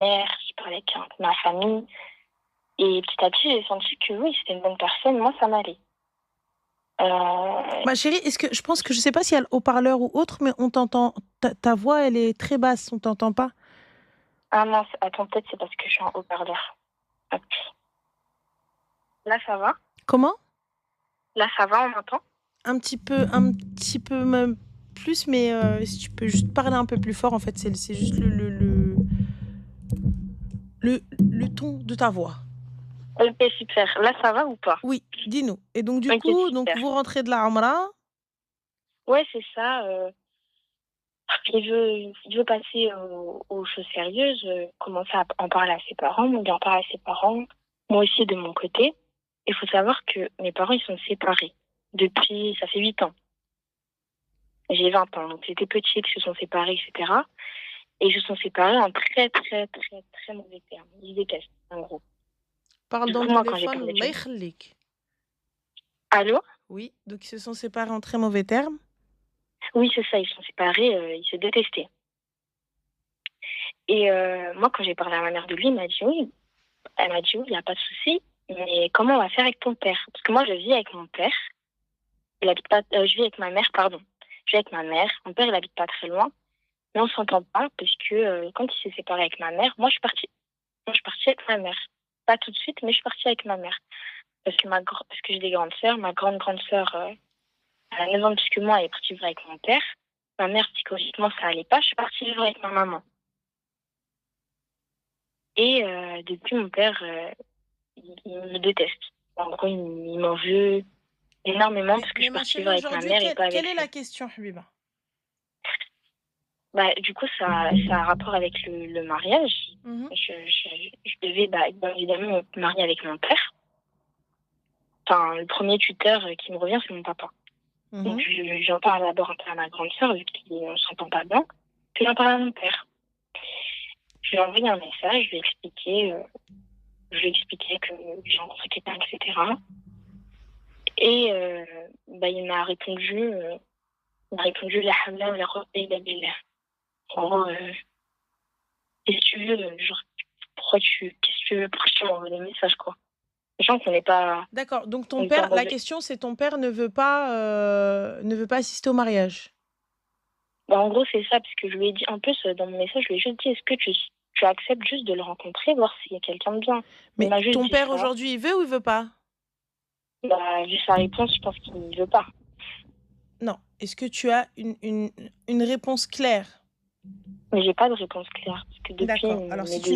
mère, j'ai parlé avec ma famille. Et petit à petit, j'ai senti que oui, c'était une bonne personne. Moi, ça m'allait. Euh, Ma chérie, je pense que je sais pas s'il y a le haut-parleur ou autre, mais on t'entend. Ta voix, elle est très basse, on t'entend pas. Ah mince, attends, peut-être c'est parce que je suis en haut-parleur. Hop. Là, ça va? Comment? Là, ça va, on m'entend? Un petit peu même plus, mais si tu peux juste parler un peu plus fort, en fait, c'est juste le ton de ta voix. Ok, super. Là, ça va ou pas? Oui, dis-nous. Et donc, du Ok, coup, donc, super. vous rentrez de la Amra. Ouais, c'est ça. Il veut passer aux choses sérieuses, commencer à en parler à ses parents, donc en parler à ses parents, moi aussi de mon côté. Il faut savoir que mes parents, ils sont séparés depuis, ça fait 8 ans. J'ai 20 ans, donc j'étais petite, ils se sont séparés, etc. Et ils se sont séparés en très, très, très, très mauvais termes. Ils se détestent, en gros. Parle Du dans coup, le moi, quand j'ai téléphone, parlé Allah de... yakhlik. Allô? Oui, donc ils se sont séparés en très mauvais termes. Oui, c'est ça, ils se sont séparés, ils se détestaient. Et moi, quand j'ai parlé à ma mère de lui, elle m'a dit oui, il n'y a pas de souci, mais comment on va faire avec ton père? Parce que moi, je vis avec mon père, il habite pas, je vis avec ma mère, pardon. Je vis avec ma mère, mon père, il habite pas très loin, mais on s'entend pas parce que quand il s'est séparé avec ma mère, moi, je suis partie avec ma mère. Pas tout de suite, mais je suis partie avec ma mère. Parce que j'ai des grandes sœurs, ma grande sœur, elle a 9 ans de plus que moi, elle est partie vivre avec mon père. Ma mère, psychologiquement, ça allait pas, je suis partie vivre avec ma maman. Et depuis, mon père, il me déteste. En gros, il m'en veut énormément parce que je Mais suis ma partie chérie, vivre avec ma aujourd'hui, mère et pas quelle avec est la lui. question, Habiba? Bah, du coup, ça a un rapport avec le mariage. Mhm, Je devais, bah, bien évidemment, me marier avec mon père. Enfin, le premier tuteur qui me revient, c'est mon papa. Donc, mhm. j'en parle d'abord un peu à ma grande sœur, vu qu'on ne s'entend pas bien. Puis j'en parle à mon père. Je lui ai envoyé un message, je lui ai expliqué que j'ai rencontré quelqu'un, etc. Et bah, il m'a répondu la hawla wa la quwwata illa billah. En gros, qu'est-ce que tu veux, genre, qu'est-ce que tu veux, pourquoi tu m'envoies des messages, quoi. Sachant qu'on n'est pas, D'accord. Donc on ton est en père, la mauvais. question c'est ton père ne veut pas assister au mariage. Bah, en gros, c'est ça, parce que je lui ai dit, en plus, dans mon message, je lui ai juste dit, est-ce que tu acceptes juste de le rencontrer, voir s'il y a quelqu'un de bien? Il Mais m'a juste ton dit père ça. aujourd'hui, il veut ou il veut pas? Bah, vu sa réponse, je pense qu'il ne veut pas. Non. Est-ce que tu as une réponse claire? Mais j'ai pas de réponse claire, parce que depuis D'accord. Alors mes si deux tu